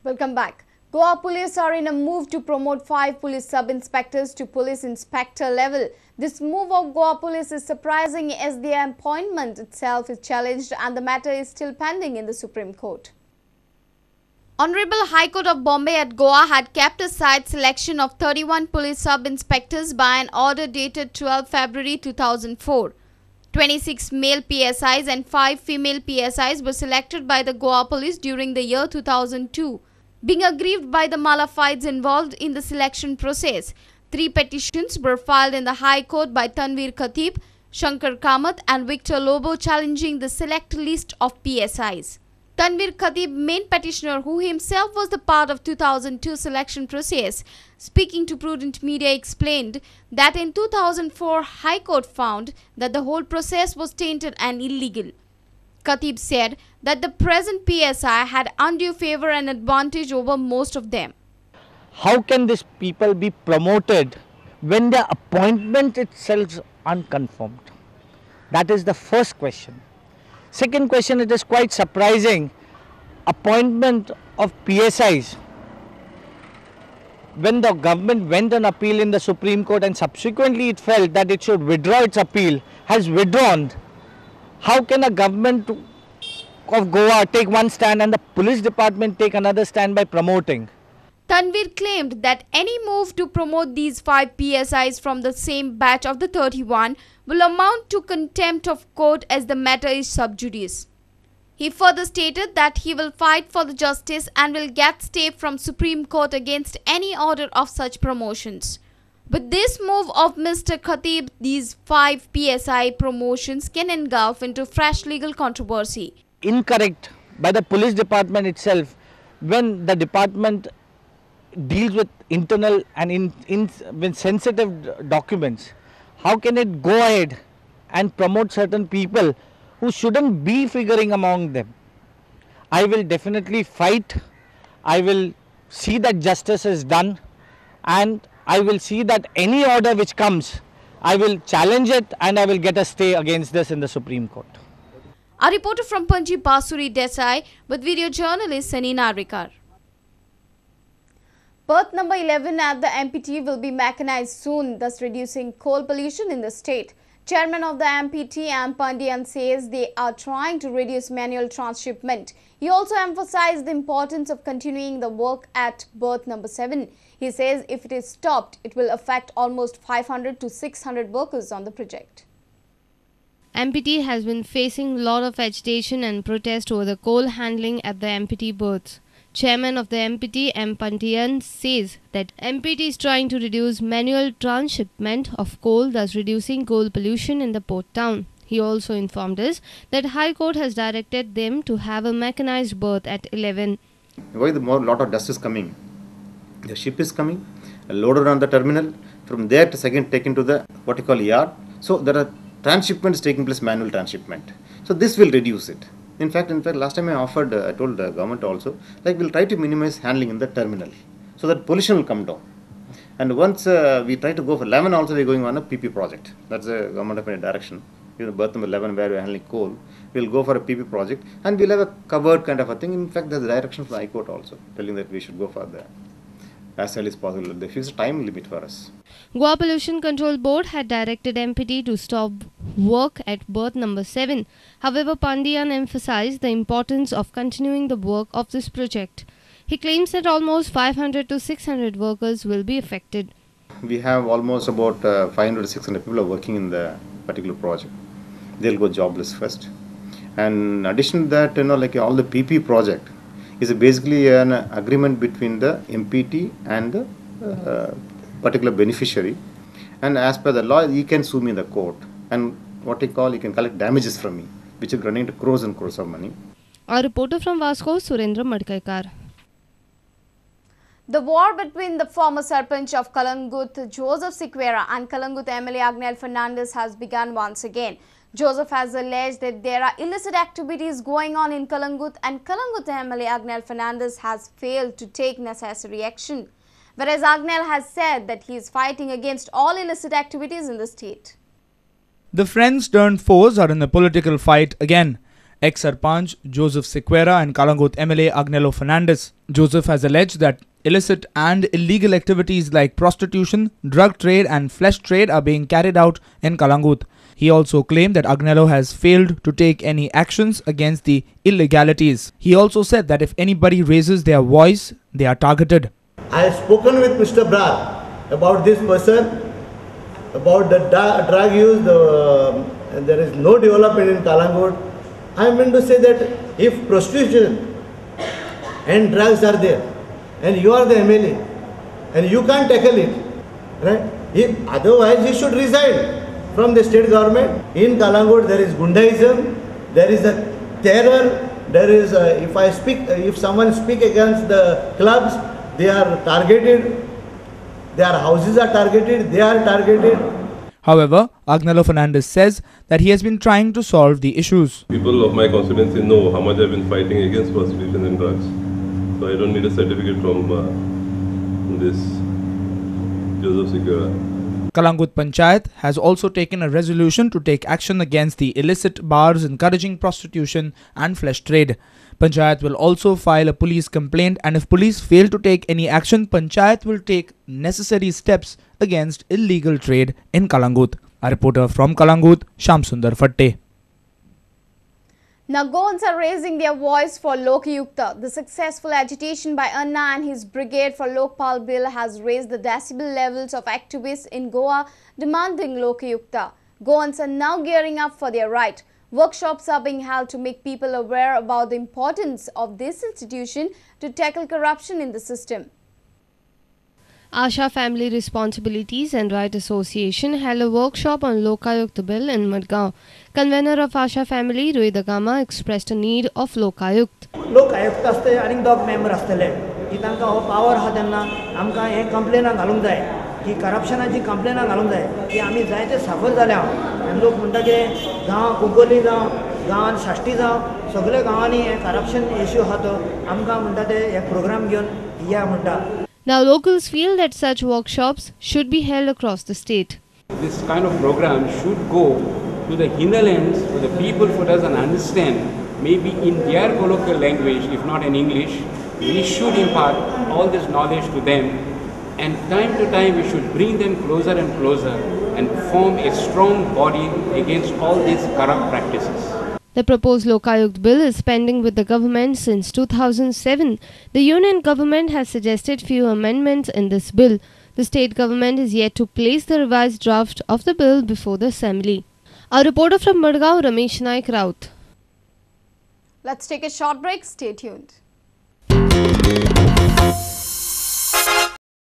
Welcome back. Goa police are in a move to promote 5 police sub-inspectors to police inspector level. This move of Goa police is surprising as their appointment itself is challenged and the matter is still pending in the Supreme Court. Honorable High Court of Bombay at Goa had kept aside selection of 31 police sub-inspectors by an order dated 12 February 2004. 26 male PSIs and 5 female PSIs were selected by the Goa police during the year 2002. Being aggrieved by the Malafides involved in the selection process, 3 petitions were filed in the High Court by Tanveer Khatib, Shankar Kamath and Victor Lobo challenging the select list of PSIs. Tanveer Khatib, main petitioner who himself was the part of 2002 selection process, speaking to Prudent media explained that in 2004 High Court found that the whole process was tainted and illegal. Khatib said that the present PSI had undue favor and advantage over most of them. How can these people be promoted when their appointment itself is unconfirmed? That is the first question. Second question, it is quite surprising, appointment of PSIs. When the government went on appeal in the Supreme Court and subsequently it felt that it should withdraw its appeal, has withdrawn. How can a government of Goa take one stand and the police department take another stand by promoting? Tanveer claimed that any move to promote these 5 PSIs from the same batch of the 31 will amount to contempt of court as the matter is sub judice. He further stated that he will fight for the justice and will get stay from Supreme Court against any order of such promotions. With this move of Mr. Khatib, these 5 PSI promotions can engulf into fresh legal controversy. Incorrect by the police department itself when the department deals with internal and with sensitive documents. How can it go ahead and promote certain people who shouldn't be figuring among them? I will definitely fight. I will see that justice is done and I will see that any order which comes, I will challenge it and I will get a stay against this in the Supreme Court. A reporter from Panji Basuri Desai with video journalist Sunny Narvikar. Berth number 11 at the MPT will be mechanized soon, thus reducing coal pollution in the state. Chairman of the MPT, M. Pandian, says they are trying to reduce manual transshipment. He also emphasized the importance of continuing the work at berth number 7. He says if it is stopped, it will affect almost 500 to 600 workers on the project. MPT has been facing a lot of agitation and protest over the coal handling at the MPT berths. Chairman of the MPT, M. Pandian, says that MPT is trying to reduce manual transshipment of coal, thus reducing coal pollution in the port town. He also informed us that High Court has directed them to have a mechanized berth at 11. Why the lot of dust is coming? The ship is coming, loaded on the terminal, from there to second taken to the what you call yard. So there are transshipments taking place, manual transshipment. So this will reduce it. In fact, last time I told the government also, like we'll try to minimize handling in the terminal, so that pollution will come down. And once we try to go for 11 also, we're going on a PP project. That's the government of India direction. Berth number 11 where we're handling coal, we'll go for a PP project and we'll have a covered kind of a thing. In fact, there's a direction from the High Court also, telling that we should go for the as early as possible. They fix a time limit for us. Goa Pollution Control Board had directed MPT to stop work at berth number 7. However, Pandian emphasized the importance of continuing the work of this project. He claims that almost 500 to 600 workers will be affected. We have almost about 500 to 600 people are working in the particular project. They'll go jobless first. And in addition to that, like all the PP project is basically an agreement between the MPT and the particular beneficiary. And as per the law, he can sue me in the court. And what he can collect damages from me, which is running to crores and crores of money. A reporter from Vasco, Surendra Madkaikar. The war between the former Sarpanch of Kalangut, Joseph Sequeira, and Kalangut MLA Agnel Fernandez has begun once again. Joseph has alleged that there are illicit activities going on in Kalangut and Kalangut MLA Agnel Fernandez has failed to take necessary action. Whereas Agnel has said that he is fighting against all illicit activities in the state. The friends turned foes are in a political fight again. Ex-Sarpanch Joseph Sequeira and Kalangut MLA Agnello Fernandez. Joseph has alleged that illicit and illegal activities like prostitution, drug trade and flesh trade are being carried out in Kalangut. He also claimed that Agnello has failed to take any actions against the illegalities. He also said that if anybody raises their voice, they are targeted. I have spoken with Mr. Brar about this person, about the drug use, there is no development in Kalangut. I mean to say that if prostitution and drugs are there, and you are the MLA, and you can't tackle it, right? Otherwise, he should resign from the state government. In Kalangut, there is gundaism, there is a terror, there is if someone speak against the clubs, they are targeted, their houses are targeted, they are targeted. However, Agnello Fernandez says that he has been trying to solve the issues. People of my constituency know how much I've been fighting against prostitution and drugs. So I don't need a certificate from this Joseph Sequeira. Kalangut Panchayat has also taken a resolution to take action against the illicit bars encouraging prostitution and flesh trade. Panchayat will also file a police complaint, and if police fail to take any action, Panchayat will take necessary steps against illegal trade in Kalangut. A reporter from Kalangut, Shamsundar Fatte. Nagons are raising their voice for Lokayukta. The successful agitation by Anna and his brigade for Lokpal Bill has raised the decibel levels of activists in Goa demanding Lokayukta. Goans are now gearing up for their right. Workshops are being held to make people aware about the importance of this institution to tackle corruption in the system. Asha Family Responsibilities and Right Association held a workshop on Lokayukta Bill in Madgaon. Convener of Asha Family, Rohit Agama, expressed a need of Lokayukt. Lokayukt असते आणि दोग member असतले की तांकां हो power हा तेन्ना आमकां हे कंप्लेना घालूंक जाय की करप्शनाची कंप्लेना घालूंक जाय की आमी जायते सफर जाल्या आनी लोक म्हणटा की गांव कुंकोली जावं गांवांत साश्टी जावं सगळे गांवांनी हे करप्शन इश्यू आहा तो आमकां म्हणटा ते हे प्रोग्राम घेवन या म्हणटा. Now locals feel that such workshops should be held across the state. This kind of program should go to the hinterlands, to the people who doesn't understand, maybe in their colloquial language, if not in English. We should impart all this knowledge to them, and time to time we should bring them closer and closer and form a strong body against all these corrupt practices. The proposed Lokayukt bill is pending with the government since 2007. The union government has suggested few amendments in this bill. The state government is yet to place the revised draft of the bill before the assembly. A reporter from Madgaon, Ramesh Naik Raut. Let's take a short break. Stay tuned.